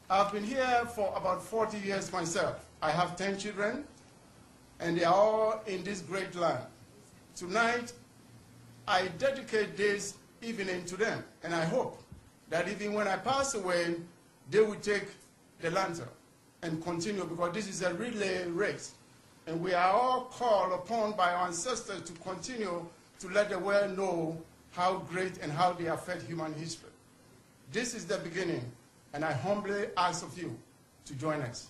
I've been here for about 40 years myself. I have 10 children, and they are all in this great land. Tonight, I dedicate this evening to them, and I hope that even when I pass away, they will take the lantern and continue, because this is a relay race. And we are all called upon by our ancestors to continue to let the world know how great and how they affect human history. This is the beginning, and I humbly ask of you to join us.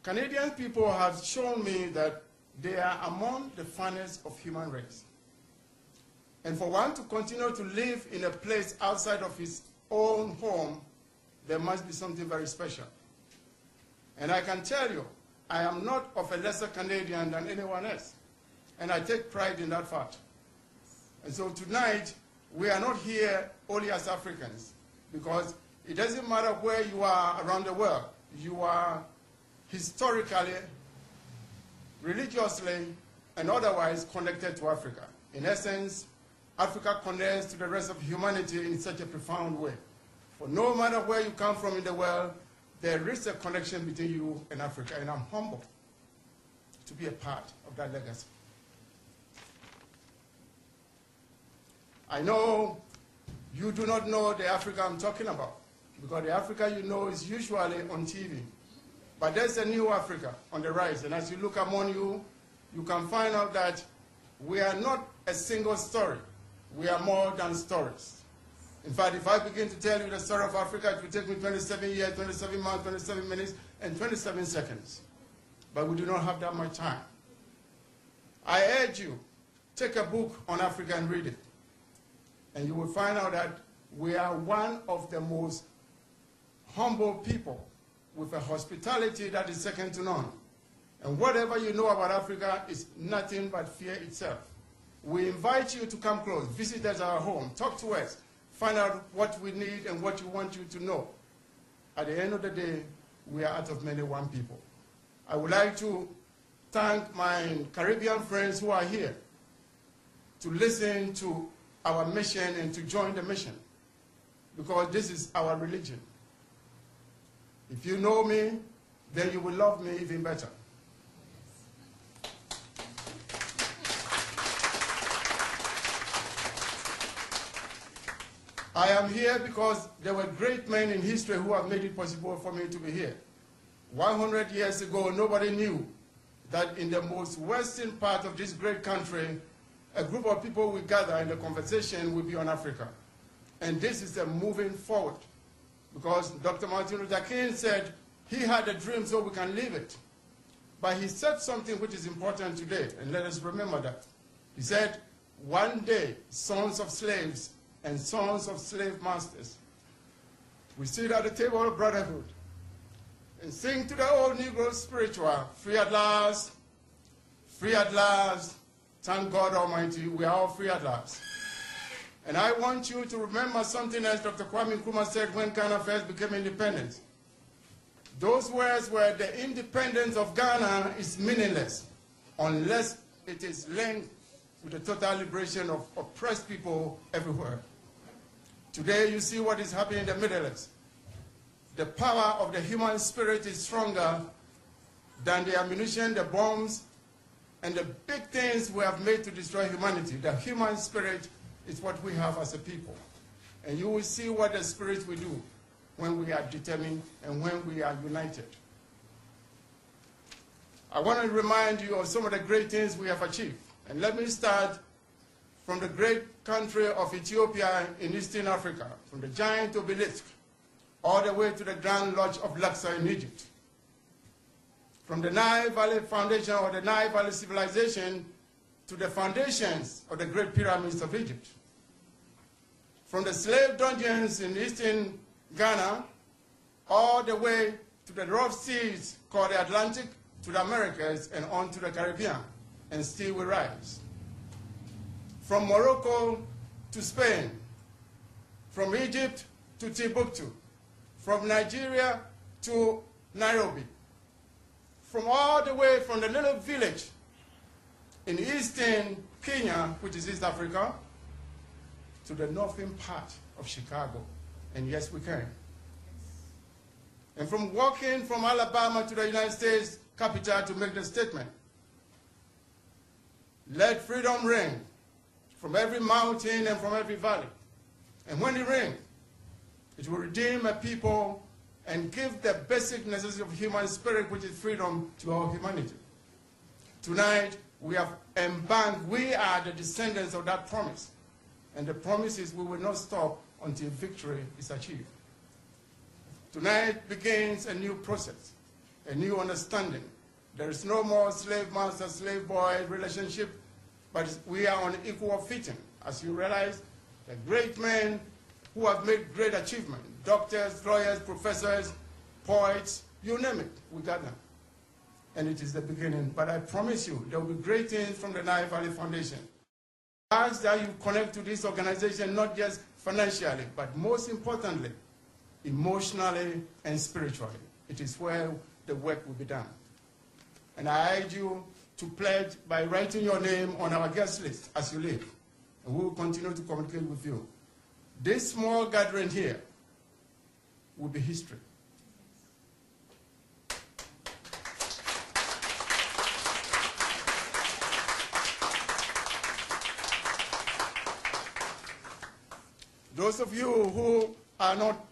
Canadian people have shown me that they are among the finest of human race. And for one to continue to live in a place outside of his own home, there must be something very special. And I can tell you, I am not of a lesser Canadian than anyone else. And I take pride in that fact. And so tonight, we are not here only as Africans, because it doesn't matter where you are around the world. You are historically, religiously, and otherwise connected to Africa. In essence, Africa connects to the rest of humanity in such a profound way. For no matter where you come from in the world, there is a connection between you and Africa, and I'm humbled to be a part of that legacy. I know you do not know the Africa I'm talking about, because the Africa you know is usually on TV. But there's a new Africa on the rise, and as you look among you, you can find out that we are not a single story. We are more than stories. In fact, if I begin to tell you the story of Africa, it will take me 27 years, 27 months, 27 minutes, and 27 seconds. But we do not have that much time. I urge you, take a book on Africa and read it. And you will find out that we are one of the most humble people with a hospitality that is second to none. And whatever you know about Africa is nothing but fear itself. We invite you to come close, visit us at our home, talk to us, find out what we need and what you want you to know. At the end of the day, we are out of many one people. I would like to thank my Caribbean friends who are here to listen to our mission and to join the mission, because this is our religion. If you know me, then you will love me even better. I am here because there were great men in history who have made it possible for me to be here. 100 years ago, nobody knew that in the most western part of this great country, a group of people will gather and the conversation will be on Africa. And this is a moving forward, because Dr. Martin Luther King said he had a dream so we can live it. But he said something which is important today, and let us remember that. He said, one day, sons of slaves and sons of slave masters will sit at the table of brotherhood and sing to the old Negro spiritual, free at last, thank God Almighty, we are all free at last. And I want you to remember something else Dr. Kwame Nkrumah said when Ghana first became independent. Those words were, the independence of Ghana is meaningless unless it is linked with the total liberation of oppressed people everywhere. Today you see what is happening in the Middle East. The power of the human spirit is stronger than the ammunition, the bombs, and the big things we have made to destroy humanity. The human spirit is what we have as a people. And you will see what the spirit will do when we are determined and when we are united. I want to remind you of some of the great things we have achieved. And let me start from the great country of Ethiopia in Eastern Africa, from the giant obelisk, all the way to the Grand Lodge of Luxor in Egypt. From the Nile Valley Foundation or the Nile Valley Civilization to the foundations of the Great Pyramids of Egypt. From the slave dungeons in eastern Ghana, all the way to the rough seas called the Atlantic, to the Americas, and on to the Caribbean, and still we rise. From Morocco to Spain, from Egypt to Timbuktu, from Nigeria to Nairobi, from all the way from the little village in eastern Kenya, which is East Africa, to the northern part of Chicago, And yes, we can. And from walking from Alabama to the United States capital to make the statement, let freedom ring from every mountain and from every valley. And when it rings, it will redeem a people and give the basic necessity of human spirit, which is freedom, to all humanity. Tonight, we have embanked, we are the descendants of that promise. And the promise is we will not stop until victory is achieved. Tonight begins a new process, a new understanding. There is no more slave master, slave boy relationship, but we are on equal footing. As you realize, the great men who have made great achievement, doctors, lawyers, professors, poets, you name it, we got them. And it is the beginning. But I promise you, there will be great things from the Nile Valley Foundation. I ask that you connect to this organization, not just financially, but most importantly, emotionally and spiritually. It is where the work will be done. And I urge you to pledge by writing your name on our guest list as you leave. And we will continue to communicate with you. This small gathering here will be history. Those of you who are not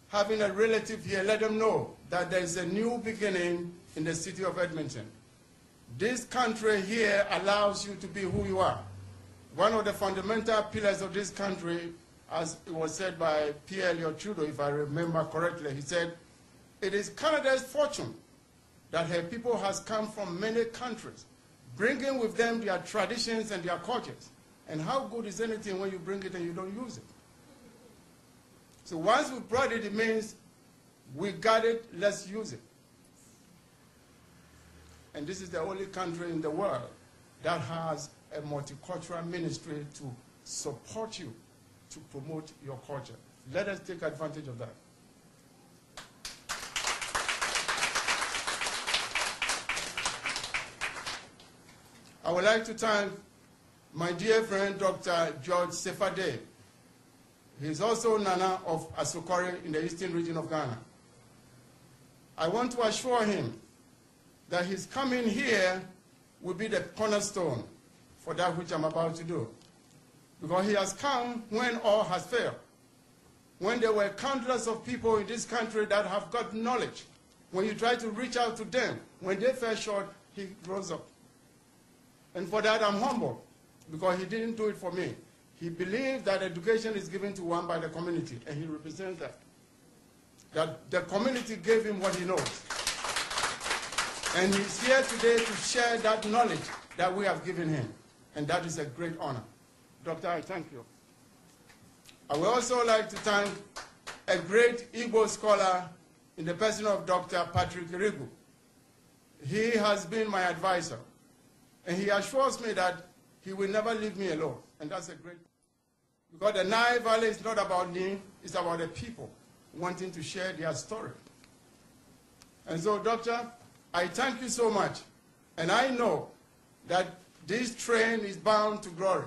having a relative here, let them know that there is a new beginning in the city of Edmonton. This country here allows you to be who you are. One of the fundamental pillars of this country, as it was said by Pierre Elliott Trudeau, if I remember correctly, he said, it is Canada's fortune that her people has come from many countries, bringing with them their traditions and their cultures. And how good is anything when you bring it and you don't use it? So once we brought it, it means we got it, let's use it. And this is the only country in the world that has a multicultural ministry to support you, to promote your culture. Let us take advantage of that. I would like to thank my dear friend, Dr. George Sefade. He's also Nana of Asokore in the eastern region of Ghana. I want to assure him that his coming here will be the cornerstone for that which I'm about to do. Because he has come when all has failed. When there were countless of people in this country that have got knowledge. When you try to reach out to them, when they fell short, he rose up. And for that, I'm humble, because he didn't do it for me. He believed that education is given to one by the community, and he represents that. That the community gave him what he knows. And he's here today to share that knowledge that we have given him. And that is a great honor. Doctor, I thank you. I would also like to thank a great Igbo scholar in the person of Dr. Patrick Irigu. He has been my advisor. And he assures me that he will never leave me alone. And that's a great, because the Nile Valley is not about me, it's about the people wanting to share their story. And so, Doctor, I thank you so much. And I know that this train is bound to glory.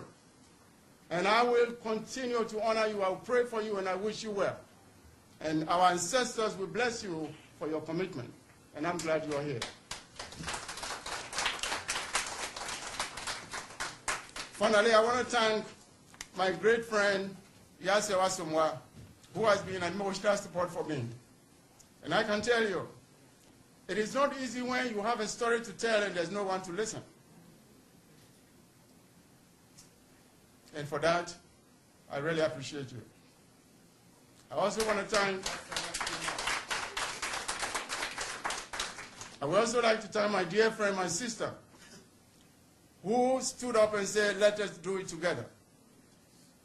And I will continue to honor you. I will pray for you, and I wish you well. And our ancestors will bless you for your commitment. And I'm glad you are here. Finally, I want to thank my great friend, Yase Wasumwa, who has been an emotional support for me. And I can tell you, it is not easy when you have a story to tell and there's no one to listen. And for that, I really appreciate you. I also want to thank, I would also like to thank my dear friend, my sister, who stood up and said, let us do it together.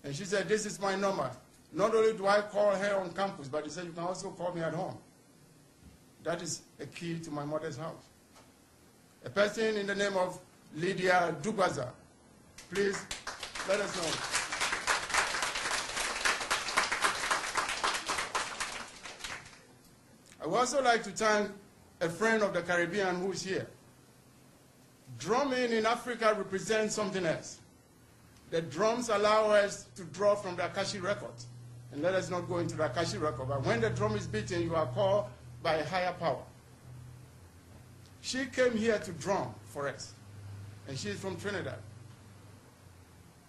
And she said, this is my number. Not only do I call her on campus, but she said, you can also call me at home. That is a key to my mother's house. A person in the name of Lydia Dubaza, please let us know. I would also like to thank a friend of the Caribbean who is here. Drumming in Africa represents something else. The drums allow us to draw from the Akashi records. And let us not go into the Akashic record. But when the drum is beaten, you are called by a higher power. She came here to drum for us. And she's from Trinidad.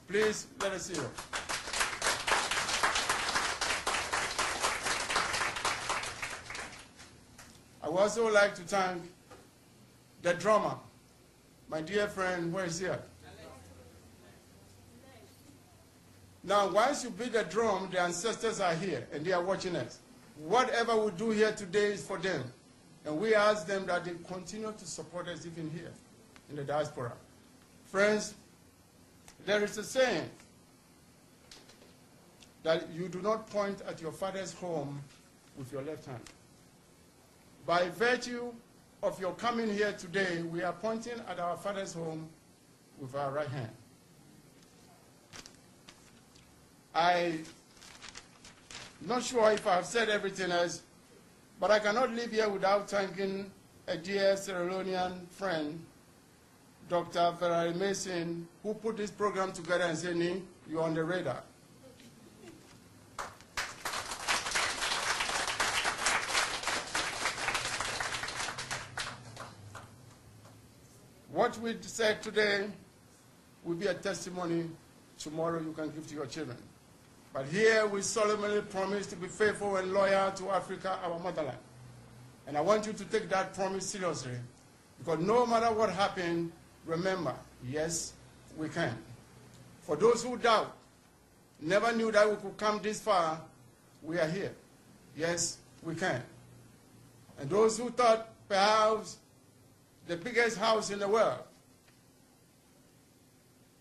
Please, let us see her. I would also like to thank the drummer, my dear friend, where is he at? Now, once you beat the drum, the ancestors are here, and they are watching us. Whatever we do here today is for them. And we ask them that they continue to support us even here in the diaspora. Friends, there is a saying that you do not point at your father's home with your left hand. By virtue of your coming here today, we are pointing at our father's home with our right hand. I'm not sure if I've said everything else, but I cannot leave here without thanking a dear Sierra Leonean friend, Dr. Ferrari Mason, who put this program together and said, "Nee, you're on the radar." What we said today will be a testimony tomorrow you can give to your children. But here we solemnly promise to be faithful and loyal to Africa, our motherland. And I want you to take that promise seriously, because no matter what happens, remember, yes, we can. For those who doubt, never knew that we could come this far, we are here. Yes, we can. And those who thought perhaps the biggest house in the world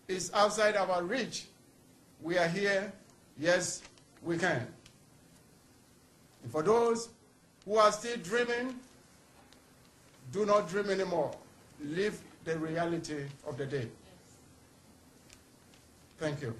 is outside our reach, we are here. Yes, we can. And for those who are still dreaming, do not dream anymore. Live the reality of the day. Thank you.